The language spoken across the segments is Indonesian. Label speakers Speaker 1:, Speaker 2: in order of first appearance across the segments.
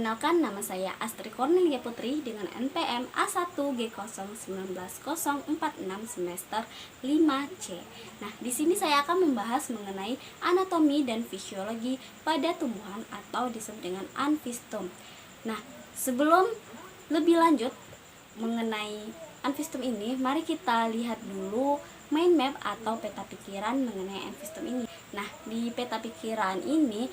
Speaker 1: Perkenalkan, nama saya Astri Cornelia Putri dengan NPM A1G019046 semester 5C. Nah, di sini saya akan membahas mengenai anatomi dan fisiologi pada tumbuhan atau disebut dengan anfistum. Nah, sebelum lebih lanjut mengenai anfistum ini, mari kita lihat dulu mind map atau peta pikiran mengenai anfistum ini. Nah, di peta pikiran ini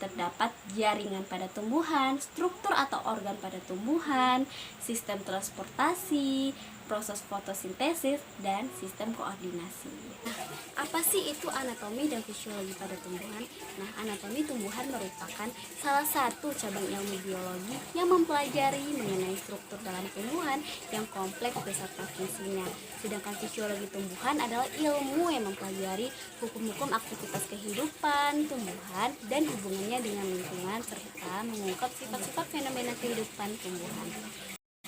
Speaker 1: terdapat jaringan pada tumbuhan, struktur atau organ pada tumbuhan, sistem transportasi, proses fotosintesis, dan sistem koordinasi. Nah, apa sih itu anatomi dan fisiologi pada tumbuhan? Nah, anatomi tumbuhan merupakan salah satu cabang ilmu biologi yang mempelajari mengenai struktur dalam tumbuhan yang kompleks beserta fungsinya. Sedangkan fisiologi tumbuhan adalah ilmu yang mempelajari hukum-hukum aktivitas kehidupan tumbuhan dan hubungannya dengan lingkungan serta mengungkap sifat-sifat fenomena kehidupan tumbuhan.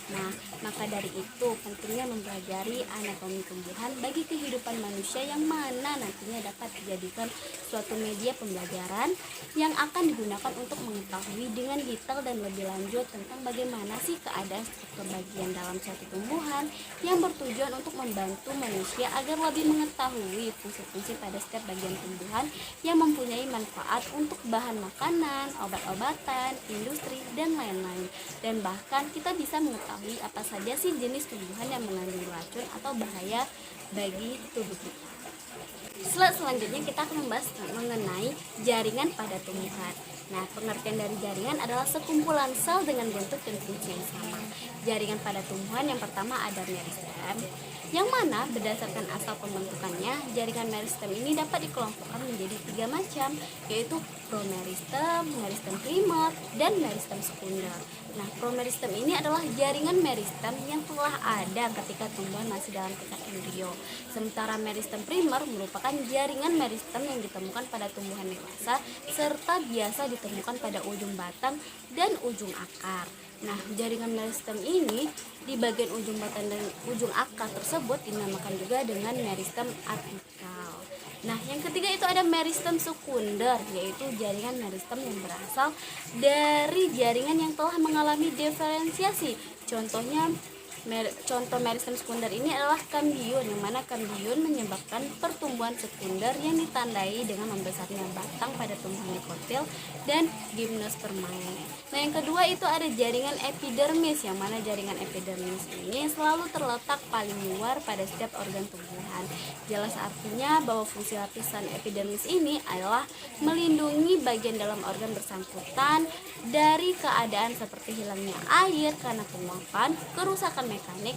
Speaker 1: Nah, maka dari itu pentingnya mempelajari anatomi tumbuhan bagi kehidupan manusia yang mana nantinya dapat dijadikan suatu media pembelajaran yang akan digunakan untuk mengetahui dengan detail dan lebih lanjut tentang bagaimana sih keadaan struktur bagian dalam suatu tumbuhan yang bertujuan untuk membantu manusia agar lebih mengetahui fungsi-fungsi pada setiap bagian tumbuhan yang mempunyai manfaat untuk bahan makanan, obat-obatan, industri, dan lain-lain. Dan bahkan kita bisa mengetahui apa saja sih jenis tumbuhan yang mengandung racun atau bahaya bagi tubuh kita. Slide selanjutnya kita akan membahas mengenai jaringan pada tumbuhan. Nah, pengertian dari jaringan adalah sekumpulan sel dengan bentuk dan fungsi yang sama. Jaringan pada tumbuhan yang pertama ada meristem, yang mana berdasarkan asal pembentukannya, jaringan meristem ini dapat dikelompokkan menjadi 3 macam, yaitu promeristem, meristem primer, dan meristem sekunder. Nah, promeristem ini adalah jaringan meristem yang telah ada ketika tumbuhan masih dalam tingkat embrio. Sementara meristem primer merupakan jaringan meristem yang ditemukan pada tumbuhan dewasa serta biasa ditemukan pada ujung batang dan ujung akar. Nah, jaringan meristem ini di bagian ujung batang dan ujung akar tersebut dinamakan juga dengan meristem apikal. Nah, yang ketiga itu ada meristem sekunder, yaitu jaringan meristem yang berasal dari jaringan yang telah mengalami diferensiasi. Contoh meristem sekunder ini adalah kambium, yang mana kambium menyebabkan pertumbuhan sekunder yang ditandai dengan membesarnya batang pada tumbuhan dikotil dan gimnospermae. Nah, yang kedua itu ada jaringan epidermis, yang mana jaringan epidermis ini selalu terletak paling luar pada setiap organ tumbuhan. Jelas artinya bahwa fungsi lapisan epidermis ini adalah melindungi bagian dalam organ bersangkutan dari keadaan seperti hilangnya air karena penguapan, kerusakan mekanik,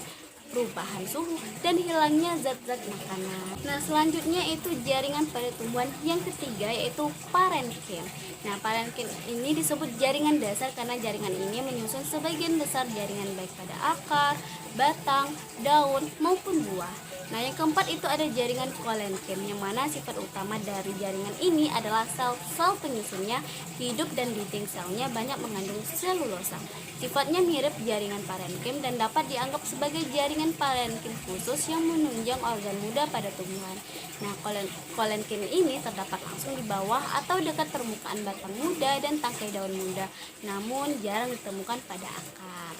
Speaker 1: perubahan suhu, dan hilangnya zat-zat makanan. Nah, selanjutnya itu jaringan pada tumbuhan yang ketiga, yaitu parenkim. Nah, parenkim ini disebut jaringan dasar karena jaringan ini menyusun sebagian besar jaringan baik pada akar, batang, daun, maupun buah. Nah, yang keempat itu ada jaringan kolenkim, yang mana sifat utama dari jaringan ini adalah sel-sel penyusunnya hidup dan dinding selnya banyak mengandung selulosa. Sifatnya mirip jaringan parenkim dan dapat dianggap sebagai jaringan parenkim khusus yang menunjang organ muda pada tumbuhan. Nah, kolenkim ini terdapat langsung di bawah atau dekat permukaan batang muda dan tangkai daun muda, namun jarang ditemukan pada akar.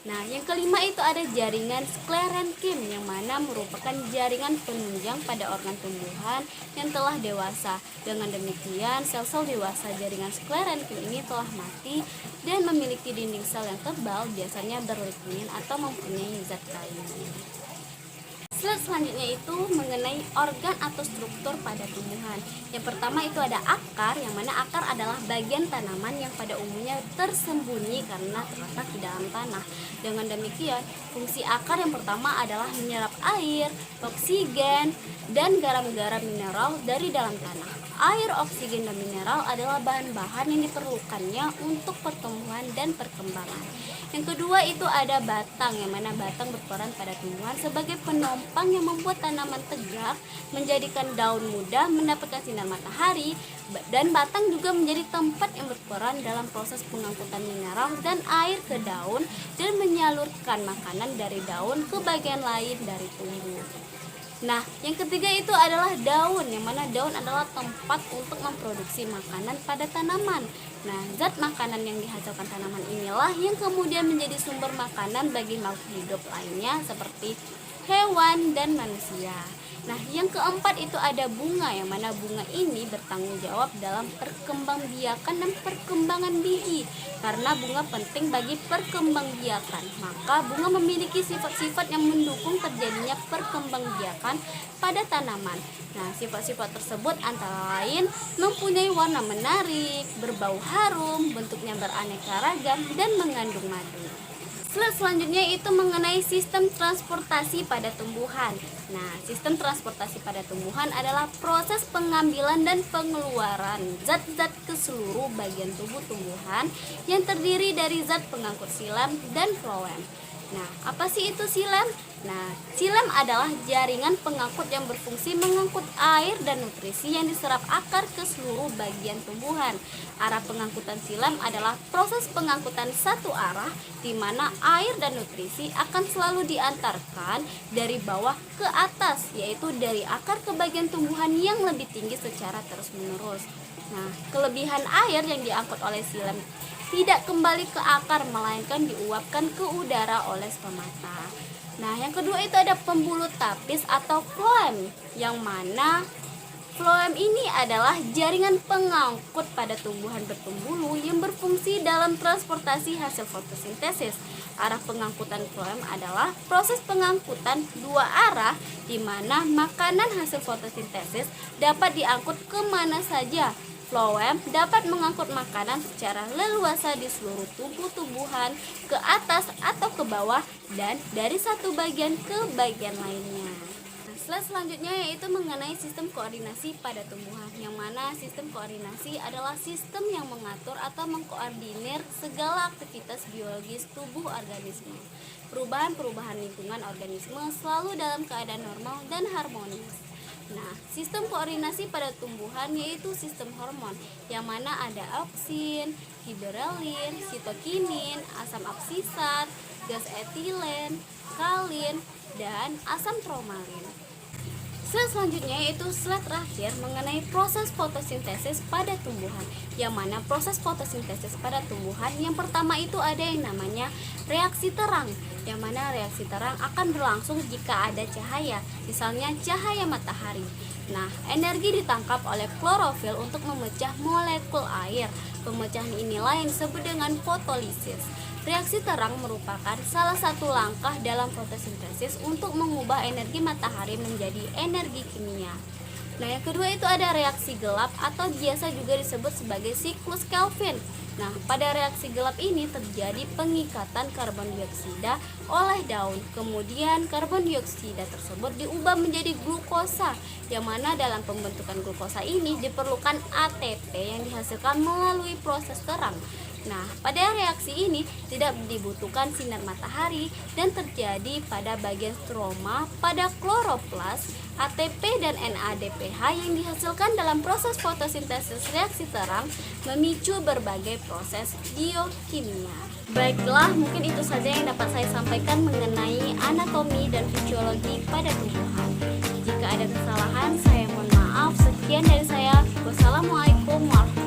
Speaker 1: Nah, yang kelima itu ada jaringan sklerenkim, yang mana merupakan jaringan penunjang pada organ tumbuhan yang telah dewasa. Dengan demikian, sel-sel dewasa jaringan sklerenkim ini telah mati dan memiliki dinding sel yang tebal, biasanya berlignin atau mempunyai zat kain. Slide selanjutnya itu mengenai organ atau struktur pada tumbuhan. Yang pertama itu ada akar, yang mana akar adalah bagian tanaman yang pada umumnya tersembunyi karena terletak di dalam tanah. Dengan demikian, fungsi akar yang pertama adalah menyerap air, oksigen, dan garam-garam mineral dari dalam tanah. Air, oksigen, dan mineral adalah bahan-bahan yang diperlukannya untuk pertumbuhan dan perkembangan. Yang kedua itu ada batang, yang mana batang berperan pada tumbuhan sebagai penopang yang membuat tanaman tegak, menjadikan daun muda mendapatkan sinar matahari, dan batang juga menjadi tempat yang berperan dalam proses pengangkutan mineral dan air ke daun dan menyalurkan makanan dari daun ke bagian lain dari tumbuh. Nah, yang ketiga itu adalah daun, yang mana daun adalah tempat untuk memproduksi makanan pada tanaman. Nah, zat makanan yang dihasilkan tanaman inilah yang kemudian menjadi sumber makanan bagi makhluk hidup lainnya seperti hewan dan manusia. Nah, yang keempat itu ada bunga, yang mana bunga ini bertanggung jawab dalam perkembangbiakan dan perkembangan biji. Karena bunga penting bagi perkembangbiakan, maka bunga memiliki sifat-sifat yang mendukung terjadinya perkembangbiakan pada tanaman. Nah, sifat-sifat tersebut antara lain mempunyai warna menarik, berbau harum, bentuknya beraneka ragam, dan mengandung madu. Slide selanjutnya itu mengenai sistem transportasi pada tumbuhan. Nah, sistem transportasi pada tumbuhan adalah proses pengambilan dan pengeluaran zat-zat ke seluruh bagian tubuh tumbuhan yang terdiri dari zat pengangkut xilem dan floem. Nah, apa sih itu xilem? Nah, xilem adalah jaringan pengangkut yang berfungsi mengangkut air dan nutrisi yang diserap akar ke seluruh bagian tumbuhan. Arah pengangkutan xilem adalah proses pengangkutan satu arah di mana air dan nutrisi akan selalu diantarkan dari bawah ke atas, yaitu dari akar ke bagian tumbuhan yang lebih tinggi secara terus-menerus. Nah, kelebihan air yang diangkut oleh xilem tidak kembali ke akar melainkan diuapkan ke udara oleh stomata. Nah, yang kedua itu ada pembuluh tapis atau floem, yang mana floem ini adalah jaringan pengangkut pada tumbuhan berpembuluh yang berfungsi dalam transportasi hasil fotosintesis. Arah pengangkutan floem adalah proses pengangkutan dua arah di mana makanan hasil fotosintesis dapat diangkut kemana saja. Floem dapat mengangkut makanan secara leluasa di seluruh tubuh tumbuhan ke atas atau ke bawah dan dari satu bagian ke bagian lainnya. Slide selanjutnya yaitu mengenai sistem koordinasi pada tumbuhan, yang mana sistem koordinasi adalah sistem yang mengatur atau mengkoordinir segala aktivitas biologis tubuh organisme. Perubahan-perubahan lingkungan organisme selalu dalam keadaan normal dan harmonis. Nah, sistem koordinasi pada tumbuhan yaitu sistem hormon, yang mana ada auksin, giberelin, sitokinin, asam absisat, gas etilen, kalin, dan asam tromalin. Slide selanjutnya yaitu slide terakhir mengenai proses fotosintesis pada tumbuhan, yang mana proses fotosintesis pada tumbuhan yang pertama itu ada yang namanya reaksi terang, yang mana reaksi terang akan berlangsung jika ada cahaya, misalnya cahaya matahari. Nah, energi ditangkap oleh klorofil untuk memecah molekul air. Pemecahan inilah yang disebut dengan fotolisis. Reaksi terang merupakan salah satu langkah dalam fotosintesis untuk mengubah energi matahari menjadi energi kimia. Nah, yang kedua itu ada reaksi gelap atau biasa juga disebut sebagai siklus Kelvin. Nah, pada reaksi gelap ini terjadi pengikatan karbon dioksida oleh daun. Kemudian karbon dioksida tersebut diubah menjadi glukosa, yang mana dalam pembentukan glukosa ini diperlukan ATP yang dihasilkan melalui proses terang. Nah, pada reaksi ini tidak dibutuhkan sinar matahari dan terjadi pada bagian stroma pada kloroplas. ATP dan NADPH yang dihasilkan dalam proses fotosintesis reaksi terang memicu berbagai proses biokimia. Baiklah, mungkin itu saja yang dapat saya sampaikan mengenai anatomi dan fisiologi pada tumbuhan. Jika ada kesalahan, saya mohon maaf. Sekian dari saya. Wassalamualaikum warahmatullahi wabarakatuh.